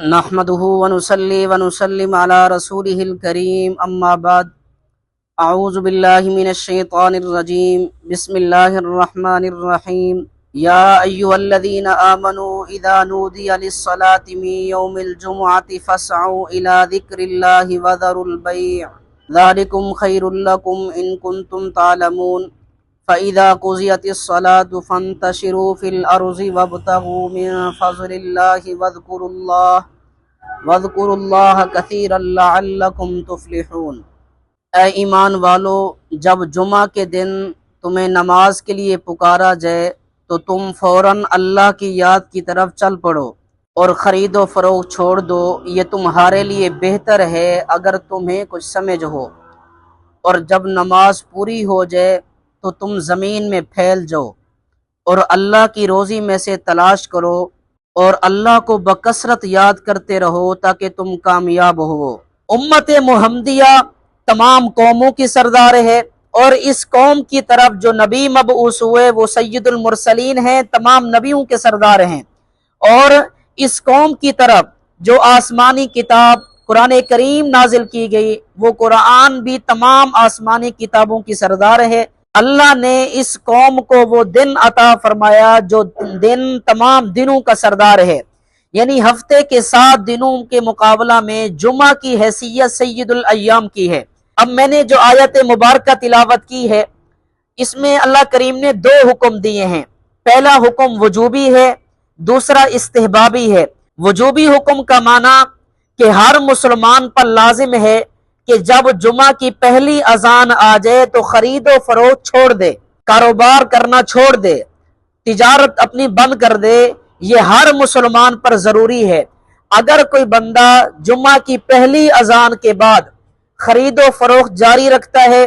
نحمده ونصلي ونسلم على رسوله الكريم اما بعد اعوذ بالله من الشيطان الرجيم بسم الله الرحمن الرحيم يا ايها الذين آمنوا اذا نودي للصلاة من يوم الجمعة فاسعوا الى ذكر الله وذروا البيع ذلكم خير لكم ان كنتم تعلمون فإذا قضيت الصلاة فانتشروا في الأرض وابتغوا من فضل الله واذكروا الله كثيرا لعلكم تفلحون۔ اے ایمان والو، جب جمعہ کے دن تمہیں نماز کے لیے پکارا جائے تو تم فوراً اللہ کی یاد کی طرف چل پڑو اور خرید و فروخت چھوڑ دو، یہ تمہارے لیے بہتر ہے اگر تمہیں کچھ سمجھ ہو۔ اور جب نماز پوری ہو جائے تو تم زمین میں پھیل جاؤ اور اللہ کی روزی میں سے تلاش کرو اور اللہ کو بکثرت یاد کرتے رہو تاکہ تم کامیاب ہو۔ امت محمدیہ تمام قوموں کی سردار ہے اور اس قوم کی طرف جو نبی مبعوث ہوئے وہ سید المرسلین ہیں، تمام نبیوں کے سردار ہیں، اور اس قوم کی طرف جو آسمانی کتاب قرآن کریم نازل کی گئی وہ قرآن بھی تمام آسمانی کتابوں کی سردار ہے۔ اللہ نے اس قوم کو وہ دن عطا فرمایا جو دن تمام دنوں کا سردار ہے، یعنی ہفتے کے 7 دنوں کے مقابلہ میں جمعہ کی حیثیت سید الایام کی ہے۔ اب میں نے جو آیت مبارکہ تلاوت کی ہے اس میں اللہ کریم نے 2 حکم دیے ہیں۔ پہلا حکم وجوبی ہے، دوسرا استحبابی ہے۔ وجوبی حکم کا معنی کہ ہر مسلمان پر لازم ہے کہ جب جمعہ کی پہلی اذان آ جائے تو خرید و فروخت چھوڑ دے، کاروبار کرنا چھوڑ دے، تجارت اپنی بند کر دے، یہ ہر مسلمان پر ضروری ہے۔ اگر کوئی بندہ جمعہ کی پہلی اذان کے بعد خرید و فروخت جاری رکھتا ہے،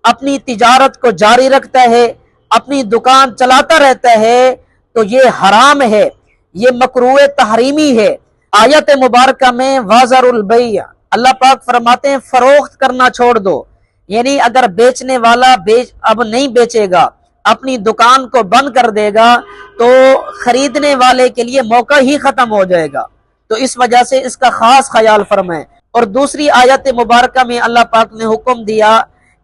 اپنی تجارت کو جاری رکھتا ہے، اپنی دکان چلاتا رہتا ہے تو یہ حرام ہے، یہ مکروہ تحریمی ہے۔ آیت مبارکہ میں وَذَرُوا الْبَيْعَ، اللہ پاک فرماتے ہیں فروخت کرنا چھوڑ دو، یعنی اگر بیچنے والا اب نہیں بیچے گا، اپنی دکان کو بند کر دے گا تو خریدنے والے کے لیے موقع ہی ختم ہو جائے گا، تو اس وجہ سے اس کا خاص خیال فرمائیں۔ اور دوسری آیت مبارکہ میں اللہ پاک نے حکم دیا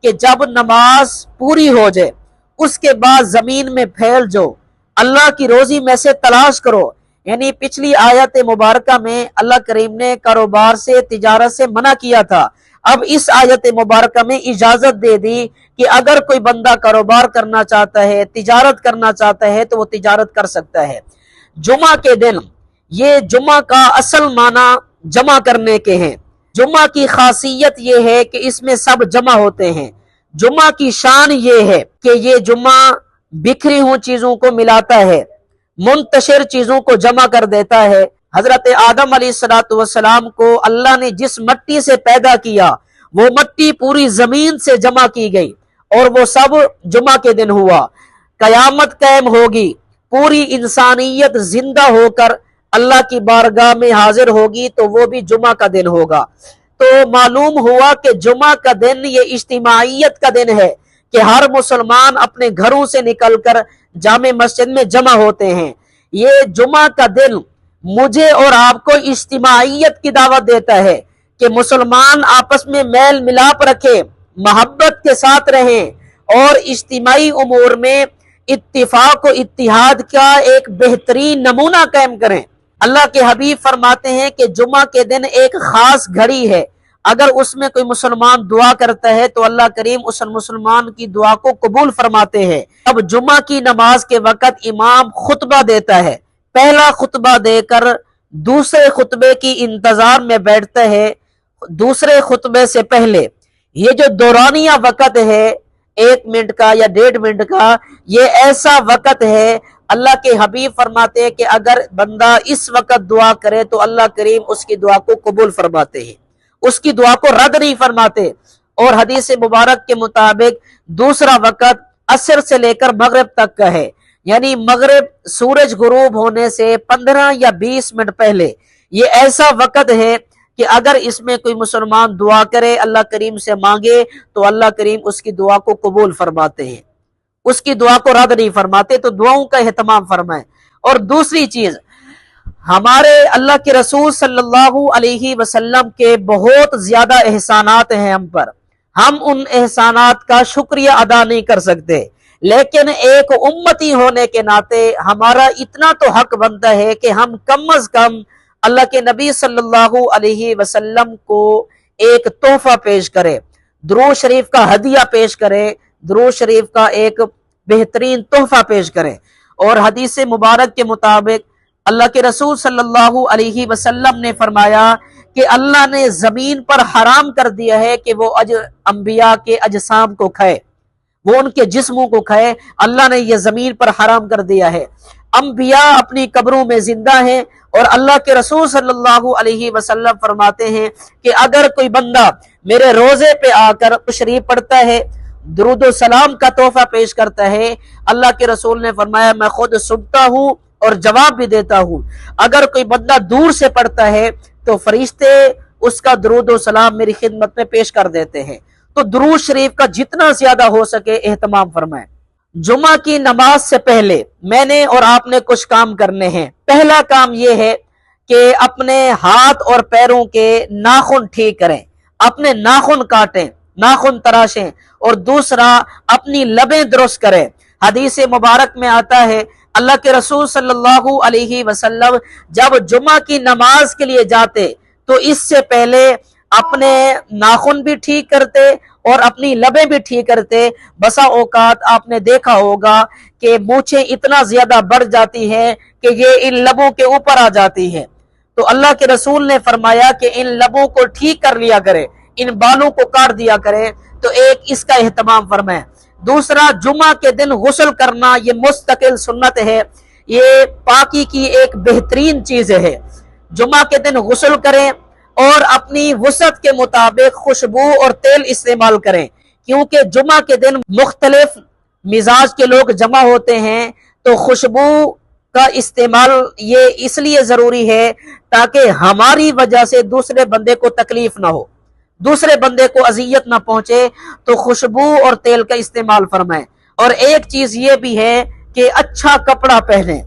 کہ جب نماز پوری ہو جائے اس کے بعد زمین میں پھیل جاؤ، اللہ کی روزی میں سے تلاش کرو، یعنی پچھلی آیت مبارکہ میں اللہ کریم نے کاروبار سے تجارت سے منع کیا تھا، اب اس آیت مبارکہ میں اجازت دے دی کہ اگر کوئی بندہ کاروبار کرنا چاہتا ہے، تجارت کرنا چاہتا ہے تو وہ تجارت کر سکتا ہے۔ جمعہ کے دن، یہ جمعہ کا اصل معنی جمع کرنے کے ہیں۔ جمعہ کی خاصیت یہ ہے کہ اس میں سب جمع ہوتے ہیں۔ جمعہ کی شان یہ ہے کہ یہ جمعہ بکھری ہوئی چیزوں کو ملاتا ہے، منتشر چیزوں کو جمع کر دیتا ہے۔ حضرت آدم علیہ السلام کو اللہ نے جس مٹی سے پیدا کیا وہ مٹی پوری زمین سے جمع کی گئی اور وہ سب جمعہ کے دن ہوا۔ قیامت قائم ہوگی، پوری انسانیت زندہ ہو کر اللہ کی بارگاہ میں حاضر ہوگی تو وہ بھی جمعہ کا دن ہوگا۔ تو معلوم ہوا کہ جمعہ کا دن یہ اجتماعیت کا دن ہے کہ ہر مسلمان اپنے گھروں سے نکل کر جامع مسجد میں جمع ہوتے ہیں۔ یہ جمعہ کا دن مجھے اور آپ کو اجتماعیت کی دعوت دیتا ہے کہ مسلمان آپس میں میل ملاپ رکھیں، محبت کے ساتھ رہیں اور اجتماعی امور میں اتفاق و اتحاد کا ایک بہترین نمونہ قائم کریں۔ اللہ کے حبیب فرماتے ہیں کہ جمعہ کے دن ایک خاص گھڑی ہے، اگر اس میں کوئی مسلمان دعا کرتا ہے تو اللہ کریم اس مسلمان کی دعا کو قبول فرماتے ہیں۔ اب جمعہ کی نماز کے وقت امام خطبہ دیتا ہے، پہلا خطبہ دے کر دوسرے خطبے کی انتظار میں بیٹھتا ہے۔ دوسرے خطبے سے پہلے یہ جو دورانیہ وقت ہے 1 منٹ کا یا 1.5 منٹ کا، یہ ایسا وقت ہے اللہ کے حبیب فرماتے ہیں کہ اگر بندہ اس وقت دعا کرے تو اللہ کریم اس کی دعا کو قبول فرماتے ہیں، اس کی دعا کو رد نہیں فرماتے۔ اور حدیث مبارک کے مطابق دوسرا وقت عصر سے لے کر مغرب تک کا ہے، یعنی مغرب سورج غروب ہونے سے 15 یا 20 منٹ پہلے۔ یہ ایسا وقت ہے کہ اگر اس میں کوئی مسلمان دعا کرے، اللہ کریم سے مانگے تو اللہ کریم اس کی دعا کو قبول فرماتے ہیں، اس کی دعا کو رد نہیں فرماتے، تو دعاؤں کا اہتمام فرمائیں۔ اور دوسری چیز، ہمارے اللہ کے رسول صلی اللہ علیہ وسلم کے بہت زیادہ احسانات ہیں ہم پر، ہم ان احسانات کا شکریہ ادا نہیں کر سکتے، لیکن ایک امتی ہونے کے ناطے ہمارا اتنا تو حق بنتا ہے کہ ہم کم از کم اللہ کے نبی صلی اللہ علیہ وسلم کو ایک تحفہ پیش کرے، درود شریف کا ہدیہ پیش کرے، درود شریف کا ایک بہترین تحفہ پیش کرے۔ اور حدیث مبارک کے مطابق اللہ کے رسول صلی اللہ علیہ وسلم نے فرمایا کہ اللہ نے زمین پر حرام کر دیا ہے کہ وہ انبیاء کے اجسام کو کھائے، وہ ان کے جسموں کو کھائے، اللہ نے یہ زمین پر حرام کر دیا ہے۔ انبیاء اپنی قبروں میں زندہ ہیں، اور اللہ کے رسول صلی اللہ علیہ وسلم فرماتے ہیں کہ اگر کوئی بندہ میرے روزے پہ آ کر تشریف پڑھتا ہے، درود و سلام کا تحفہ پیش کرتا ہے، اللہ کے رسول نے فرمایا میں خود سنتا ہوں اور جواب بھی دیتا ہوں۔ اگر کوئی بندہ دور سے پڑھتا ہے تو فرشتے اس کا درود و سلام میری خدمت میں پیش کر دیتے ہیں۔ تو درود شریف کا جتنا زیادہ ہو سکے اہتمام فرمائیں۔ جمعہ کی نماز سے پہلے میں نے اور آپ نے کچھ کام کرنے ہیں۔ پہلا کام یہ ہے کہ اپنے ہاتھ اور پیروں کے ناخن ٹھیک کریں، اپنے ناخن کاٹیں، ناخن تراشیں، اور دوسرا اپنی لبیں درست کریں۔ حدیث مبارک میں آتا ہے اللہ کے رسول صلی اللہ علیہ وسلم جب جمعہ کی نماز کے لیے جاتے تو اس سے پہلے اپنے ناخن بھی ٹھیک کرتے اور اپنی لبیں بھی ٹھیک کرتے۔ بسا اوقات آپ نے دیکھا ہوگا کہ مونچھیں اتنا زیادہ بڑھ جاتی ہیں کہ یہ ان لبوں کے اوپر آ جاتی ہیں، تو اللہ کے رسول نے فرمایا کہ ان لبوں کو ٹھیک کر لیا کرے، ان بالوں کو کاٹ دیا کرے۔ تو ایک اس کا اہتمام فرمائیں۔ دوسرا، جمعہ کے دن غسل کرنا یہ مستقل سنت ہے، یہ پاکی کی ایک بہترین چیز ہے۔ جمعہ کے دن غسل کریں اور اپنی وسعت کے مطابق خوشبو اور تیل استعمال کریں، کیونکہ جمعہ کے دن مختلف مزاج کے لوگ جمع ہوتے ہیں، تو خوشبو کا استعمال یہ اس لیے ضروری ہے تاکہ ہماری وجہ سے دوسرے بندے کو تکلیف نہ ہو، دوسرے بندے کو اذیت نہ پہنچے، تو خوشبو اور تیل کا استعمال فرمائیں۔ اور ایک چیز یہ بھی ہے کہ اچھا کپڑا پہنیں،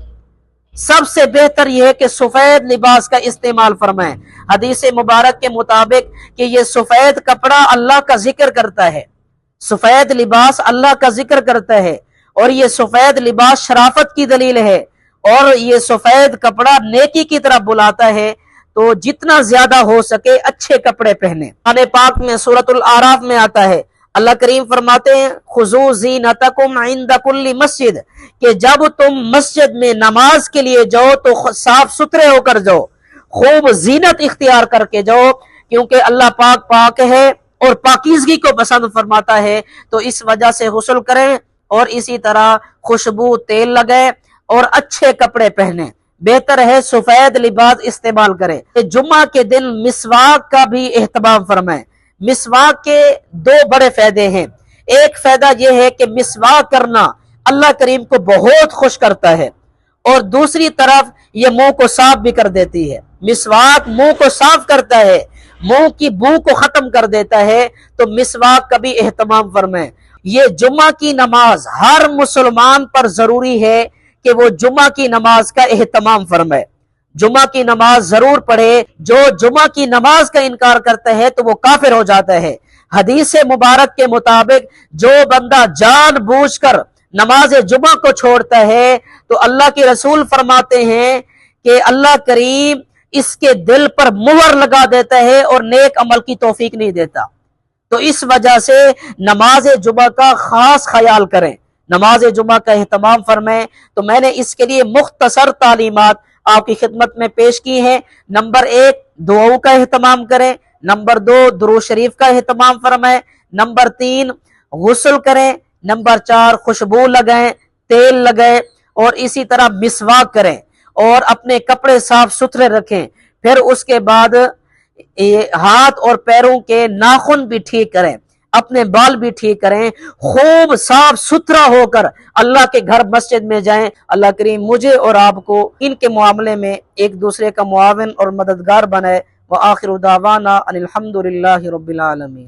سب سے بہتر یہ ہے کہ سفید لباس کا استعمال فرمائیں۔ حدیث مبارک کے مطابق کہ یہ سفید کپڑا اللہ کا ذکر کرتا ہے، سفید لباس اللہ کا ذکر کرتا ہے، اور یہ سفید لباس شرافت کی دلیل ہے، اور یہ سفید کپڑا نیکی کی طرف بلاتا ہے۔ تو جتنا زیادہ ہو سکے اچھے کپڑے پہنے۔ قرآن پاک میں سورۃ الاعراف میں آتا ہے، اللہ کریم فرماتے ہیں خذوا زینتکم عند کل مسجد، کہ جب تم مسجد میں نماز کے لیے جاؤ تو صاف ستھرے ہو کر جاؤ، خوب زینت اختیار کر کے جاؤ، کیونکہ اللہ پاک پاک ہے اور پاکیزگی کو پسند فرماتا ہے۔ تو اس وجہ سے غسل کریں اور اسی طرح خوشبو تیل لگائیں اور اچھے کپڑے پہنیں، بہتر ہے سفید لباس استعمال کریں۔ جمعہ کے دن مسواک کا بھی اہتمام فرمائیں۔ مسواک کے دو بڑے فائدے ہیں۔ ایک فائدہ یہ ہے کہ مسواک کرنا اللہ کریم کو بہت خوش کرتا ہے، اور دوسری طرف یہ منہ کو صاف بھی کر دیتی ہے۔ مسواک منہ کو صاف کرتا ہے، منہ کی بو کو ختم کر دیتا ہے، تو مسواک کا بھی اہتمام فرمائیں۔ یہ جمعہ کی نماز ہر مسلمان پر ضروری ہے کہ وہ جمعہ کی نماز کا اہتمام فرمائے، جمعہ کی نماز ضرور پڑھے۔ جو جمعہ کی نماز کا انکار کرتا ہے تو وہ کافر ہو جاتا ہے۔ حدیث مبارک کے مطابق جو بندہ جان بوجھ کر نماز جمعہ کو چھوڑتا ہے تو اللہ کے رسول فرماتے ہیں کہ اللہ کریم اس کے دل پر مہر لگا دیتا ہے اور نیک عمل کی توفیق نہیں دیتا۔ تو اس وجہ سے نماز جمعہ کا خاص خیال کریں، نماز جمعہ کا اہتمام فرمائیں۔ تو میں نے اس کے لیے مختصر تعلیمات آپ کی خدمت میں پیش کی ہیں۔ نمبر 1 دعاؤں کا اہتمام کریں، نمبر 2 درود شریف کا اہتمام فرمائیں، نمبر 3 غسل کریں، نمبر 4 خوشبو لگائیں، تیل لگائیں، اور اسی طرح مسواک کریں، اور اپنے کپڑے صاف ستھرے رکھیں۔ پھر اس کے بعد ہاتھ اور پیروں کے ناخن بھی ٹھیک کریں، اپنے بال بھی ٹھیک کریں، خوب صاف ستھرا ہو کر اللہ کے گھر مسجد میں جائیں۔ اللہ کریم مجھے اور آپ کو ان کے معاملے میں ایک دوسرے کا معاون اور مددگار بنائے۔ وآخر دعوانا ان الحمد للہ رب العالمین۔